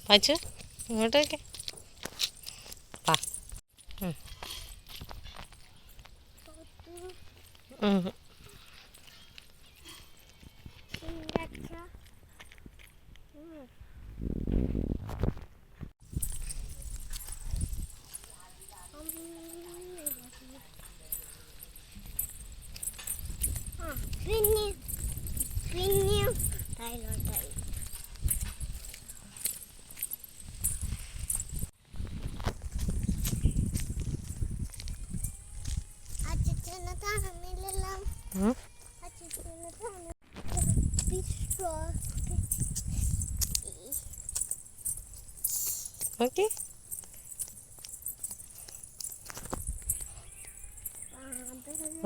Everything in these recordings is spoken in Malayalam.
വായിച്ചു ഇങ്ങോട്ട് വയ്ക്കാം. വാ. പിന്നെയും അതിലോട്ടായി. അച്ഛനെ കാണുന്നില്ലല്ലോ. അച്ഛനെ കാണുന്നില്ല. ഓക്കെ.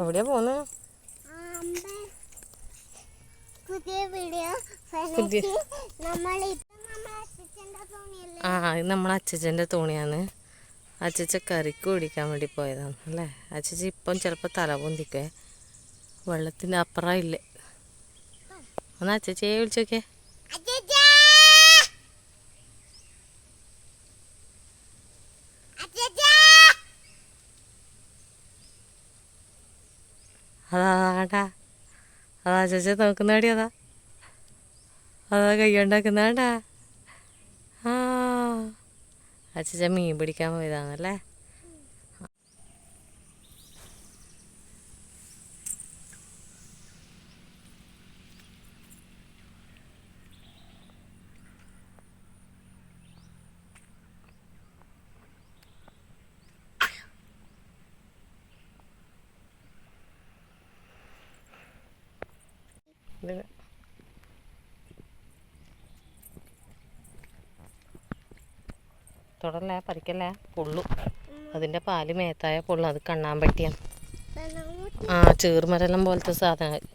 എവിടെയാ പോന്നെ? പുതിയ വീഡിയോ. ഇത് നമ്മളെ അച്ചച്ചൻ്റെ തോണിയാണ്. അച്ചച്ച കറിക്ക് കുടിക്കാൻ വേണ്ടി പോയതാണ് അല്ലേ. അച്ചച്ച ഇപ്പം ചിലപ്പോൾ തല പൊന്തിക്കേ, വെള്ളത്തിൻ്റെ അപ്പുറം ഇല്ലേ. ഒന്ന് അച്ചച്ചയെ വിളിച്ചോക്കേ. അതാടാ, അതാ അച്ചച്ച നോക്കുന്നതാടി. അതാ കൈകൊണ്ടാക്കുന്നതാണ്ടാ. ആ, അച്ചച്ച മീൻ പിടിക്കാൻ പോയതാണല്ലേ. തുടരല്ലേ, പറിക്കല്ലേ, പൊള്ളു. അതിൻ്റെ പാല് മേത്തായ പൊള്ളു. അത് കണ്ണാൻ പറ്റിയാണ്. ആ, ചീർമരെല്ലാം പോലത്തെ സാധനം.